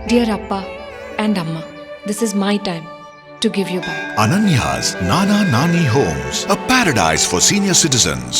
Dear Appa and Amma, this is my time to give you back. Ananya's Nana Nani Homes, a paradise for senior citizens.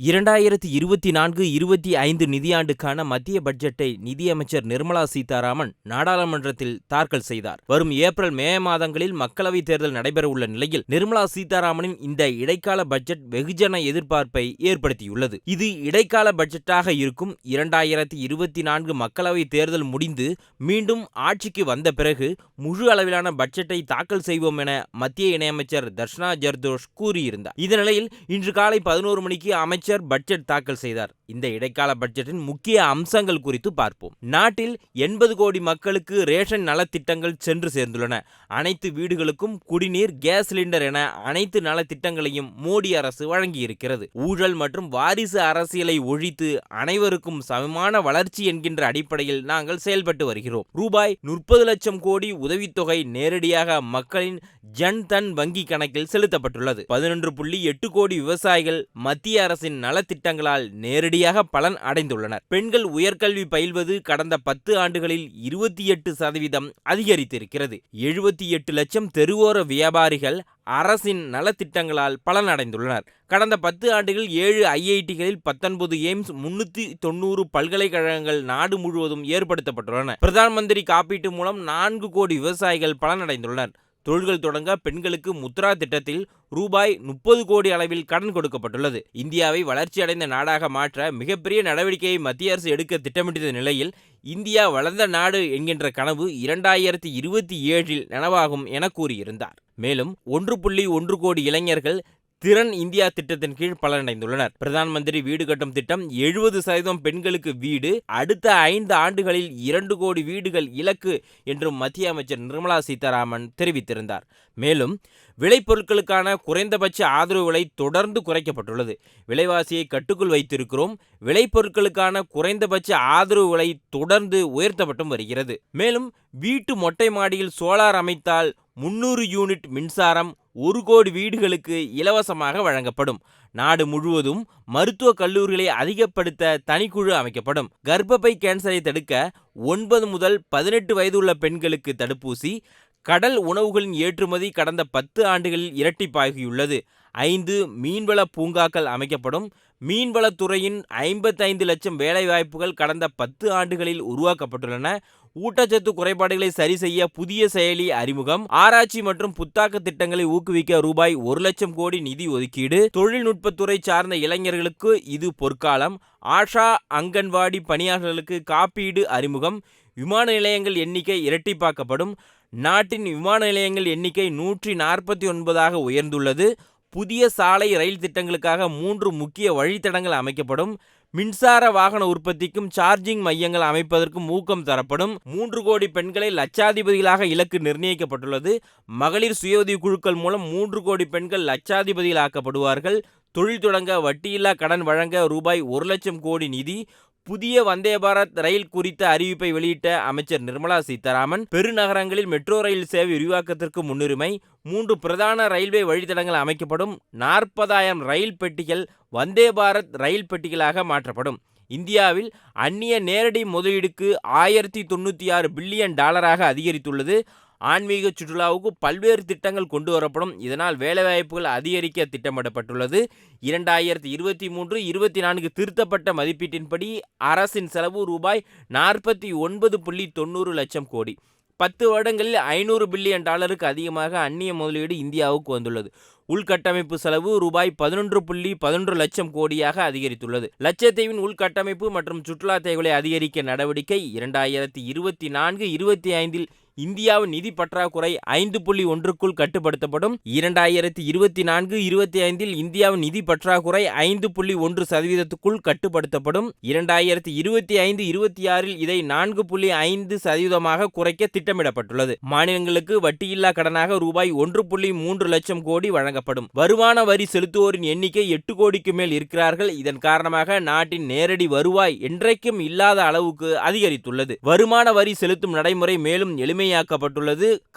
2024-25 நிதியாண்டுக்கான மத்திய பட்ஜெட்டை நிதியமைச்சர் நிர்மலா சீதாராமன் நாடாளுமன்றத்தில் தாக்கல் செய்தார். வரும் ஏப்ரல் மே மாதங்களில் மக்களவைத் தேர்தல் நடைபெறவுள்ள நிலையில் நிர்மலா சீதாராமனின் இந்த இடைக்கால பட்ஜெட் வெகுஜன எதிர்பார்ப்பை ஏற்படுத்தியுள்ளது. இது இடைக்கால பட்ஜெட்டாக இருக்கும். 2024 மக்களவைத் தேர்தல் முடிந்து மீண்டும் ஆட்சிக்கு வந்த பிறகு முழு அளவிலான பட்ஜெட்டை தாக்கல் செய்வோம் என மத்திய இணையமைச்சர் தர்ஷனா ஜர்தோஷ் கூறியிருந்தார். இதனிலையில் இன்று காலை 11 மணிக்கு அமைச்சர் பட்ஜெட் தாக்கல் செய்தார். இந்த இடைக்கால பட்ஜெட்டின் முக்கிய அம்சங்கள் குறித்து பார்ப்போம். நாட்டில் 80 கோடி மக்களுக்கு ரேஷன் நலத்திட்டங்கள் சென்று சேர்ந்துள்ளன. அனைத்து வீடுகளுக்கும் குடிநீர், கேஸ் சிலிண்டர் என அனைத்து நலத்திட்டங்களையும் மோடி அரசு வழங்கியிருக்கிறது. ஊழல் மற்றும் வாரிசு அரசியலை ஒழித்து அனைவருக்கும் சமமான வளர்ச்சி என்கின்ற அடிப்படையில் நாங்கள் செயல்பட்டு வருகிறோம். ரூபாய் 30 லட்சம் கோடி உதவித்தொகை நேரடியாக மக்களின் ஜன் தன் வங்கி கணக்கில் செலுத்தப்பட்டுள்ளது. 11.8 கோடி விவசாயிகள் மத்திய அரசின் நலத்திட்டங்களால் நேரடியாக பலன் அடைந்துள்ளனர். பெண்கள் உயர்கல்வி பயில்வது கடந்த 10 ஆண்டுகளில் 28% அதிகரித்திருக்கிறது. 78 லட்சம் தெருவோர வியாபாரிகள் அரசின் நலத்திட்டங்களால் பலனடைந்துள்ளனர். கடந்த 10 ஆண்டுகள் 7 IITகளில் 19 எய்ம்ஸ், 390 பல்கலைக்கழகங்கள் நாடு முழுவதும் ஏற்படுத்தப்பட்டுள்ளன. பிரதான் மந்திரி காப்பீட்டு மூலம் 4 கோடி விவசாயிகள் பலனடைந்துள்ளனர். தொழில்கள் தொடங்க பெண்களுக்கு முத்ரா திட்டத்தில் ரூபாய் 30 கோடி அளவில் கடன் கொடுக்கப்பட்டுள்ளது. இந்தியாவை வளர்ச்சியடைந்த நாடாக மாற்ற மிகப்பெரிய நடவடிக்கையை மத்திய அரசு எடுக்க திட்டமிட்ட நிலையில் இந்தியா வளர்ந்த நாடு என்கின்ற கனவு 2027இல் நனவாகும் என கூறியிருந்தார். மேலும் 1.1 கோடி இளைஞர்கள் திறன் இந்தியா திட்டத்தின் கீழ் பலனடைந்துள்ளனர். பிரதான் மந்திரி வீடு கட்டும் திட்டம் 70% பெண்களுக்கு வீடு, அடுத்த 5 ஆண்டுகளில் 2 கோடி வீடுகள் இலக்கு என்றும் மத்திய அமைச்சர் நிர்மலா சீதாராமன் தெரிவித்திருந்தார். மேலும் விளைபொருட்களுக்கான குறைந்தபட்ச ஆதரவு விலை தொடர்ந்து குறைக்கப்பட்டுள்ளது. விலைவாசியை கட்டுக்குள் வைத்திருக்கிறோம். விளைபொருட்களுக்கான குறைந்தபட்ச ஆதரவு விலை தொடர்ந்து உயர்த்தப்பட்டும் வருகிறது. மேலும் வீட்டு மொட்டை மாடியில் சோலார் அமைத்தால் 300 யூனிட் மின்சாரம் 1 கோடி வீடுகளுக்கு இலவசமாக வழங்கப்படும். நாடு முழுவதும் மருத்துவக் கல்லூரிகளை அதிகப்படுத்த தனிக்குழு அமைக்கப்படும். கர்ப்பப்பை கேன்சரை தடுக்க 9 முதல் 18 வயது உள்ள பெண்களுக்கு தடுப்பூசி. கடல் உணவுகளின் ஏற்றுமதி கடந்த 10 ஆண்டுகளில் இரட்டிப்பாகியுள்ளது. 5 மீன்வள பூங்காக்கள் அமைக்கப்படும். மீன்வளத்துறையின் 55 லட்சம் வேலைவாய்ப்புகள் கடந்த 10 ஆண்டுகளில் உருவாக்கப்பட்டுள்ளன. ஊட்டச்சத்து குறைபாடுகளை சரி செய்ய புதிய செயலி அறிமுகம். ஆராய்ச்சி மற்றும் புத்தாக்க திட்டங்களை ஊக்குவிக்க ரூபாய் 1 லட்சம் கோடி நிதி ஒதுக்கீடு. தொழில்நுட்பத்துறை சார்ந்த இளைஞர்களுக்கு இது பொற்காலம். ஆஷா அங்கன்வாடி பணியாளர்களுக்கு காப்பீடு அறிமுகம். விமான நிலையங்கள் எண்ணிக்கை இரட்டிப்பாக்கப்படும். நாட்டின் விமான நிலையங்கள் எண்ணிக்கை 149ஆக உயர்ந்துள்ளது. புதிய சாலை, ரயில் திட்டங்களுக்காக 3 முக்கிய வழித்தடங்கள் அமைக்கப்படும். மின்சார வாகன உற்பத்திக்கும் சார்ஜிங் மையங்கள் அமைப்பதற்கும் ஊக்கம் தரப்படும். 3 கோடி பெண்களை லட்சாதிபதிகளாக இலக்கு நிர்ணயிக்கப்பட்டுள்ளது. மகளிர் சுய உதவி குழுக்கள் மூலம் 3 கோடி பெண்கள் லட்சாதிபதிகளாக்கப்படுவார்கள். தொழில் தொடங்க வட்டியில்லா கடன் வழங்க ரூபாய் 1 லட்சம் கோடி நிதி. புதிய வந்தே பாரத் ரயில் குறித்த அறிவிப்பை வெளியிட்ட அமைச்சர் நிர்மலா சீதாராமன், பெருநகரங்களில் மெட்ரோ ரயில் சேவை விரிவாக்கத்திற்கு முன்னுரிமை. 3 பிரதான ரயில்வே வழித்தடங்கள் அமைக்கப்படும். 40,000 ரயில் பெட்டிகள் வந்தே பாரத் ரயில் பெட்டிகளாக மாற்றப்படும். இந்தியாவில் அந்நிய நேரடி முதலீடுக்கு $1096 பில்லியன் அதிகரித்துள்ளது. ஆன்மீக சுற்றுலாவுக்கு பல்வேறு திட்டங்கள் கொண்டு வரப்படும். இதனால் வேலைவாய்ப்புகள் அதிகரிக்க திட்டமிடப்பட்டுள்ளது. 2023-24 திருத்தப்பட்ட மதிப்பீட்டின்படி அரசின் செலவு ரூபாய் 49.90 லட்சம் கோடி. 10 வருடங்களில் $500 பில்லியன் அதிகமாக அந்நிய முதலீடு இந்தியாவுக்கு வந்துள்ளது. உள்கட்டமைப்பு செலவு ரூபாய் 11.11 லட்சம் கோடியாக அதிகரித்துள்ளது. லட்சத்தீவின் உள்கட்டமைப்பு மற்றும் சுற்றுலா தேவைகளை அதிகரிக்க நடவடிக்கை. 2024-25இல் இந்தியாவின் நிதி பற்றாக்குறை 5.1க்குள் கட்டுப்படுத்தப்படும். 2024-25இல் இந்தியாவின் நிதி பற்றாக்குறை 5.1%க்குள் கட்டுப்படுத்தப்படும். 2025-26இல் இதை 4.5% குறைக்க திட்டமிடப்பட்டுள்ளது. மாநிலங்களுக்கு வட்டியில்லா கடனாக ரூபாய் 1.3 லட்சம் கோடி வழங்கப்படும். வருமான வரி செலுத்துவோரின் எண்ணிக்கை 8 கோடிக்கு மேல் இருக்கிறார்கள். இதன் காரணமாக நாட்டின் நேரடி வருவாய் என்றைக்கும் இல்லாத அளவுக்கு அதிகரித்துள்ளது. வருமான வரி செலுத்தும் நடைமுறை மேலும் எளிமையாக்கப்பட்டுள்ளது.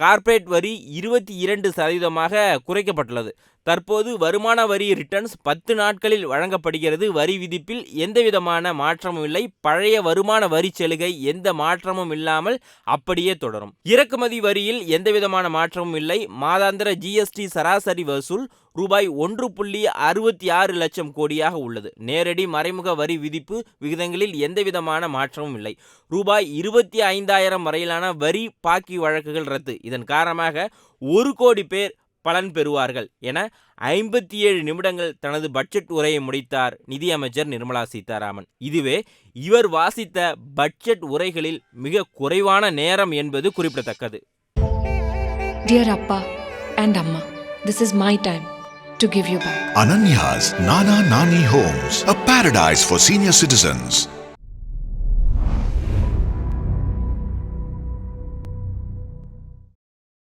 கார்ப்பரேட் வரி 22% குறைக்கப்பட்டுள்ளது. தற்போது வருமான வரி ரிட்டர்ன்ஸ் 10 நாட்களில் வழங்கப்படுகிறது. வரி விதிப்பில் எந்தவிதமான மாற்றமும் இல்லை. பழைய வருமான வரி சலுகை எந்த மாற்றமும் இல்லாமல் அப்படியே தொடரும். இறக்குமதி வரியில் எந்தவிதமான மாற்றமும் இல்லை. மாதாந்திர ஜிஎஸ்டி சராசரி வசூல் ரூபாய் 1.66 லட்சம் கோடியாக உள்ளது. நேரடி மறைமுக வரி விதிப்பு விகிதங்களில் எந்தவிதமான மாற்றமும் இல்லை. ரூபாய் 25,000 வரையிலான வரி பாக்கி வழக்குகள் ரத்து. இதன் காரணமாக 1 கோடி பேர் பலன் பெறுவார்கள் என 57 நிமிடங்கள் தனது பட்ஜெட் உரையை முடித்தார் நிதியமைச்சர் நிர்மலா சீதாராமன். இதுவே இவர் வாசித்த பட்ஜெட் உரைகளில் மிக குறைவான நேரம் என்பது குறிப்பிடத்தக்கது. Dear Appa and Amma, this is my time to give you back. Ananya's Nana Nani Homes, a paradise for senior citizens.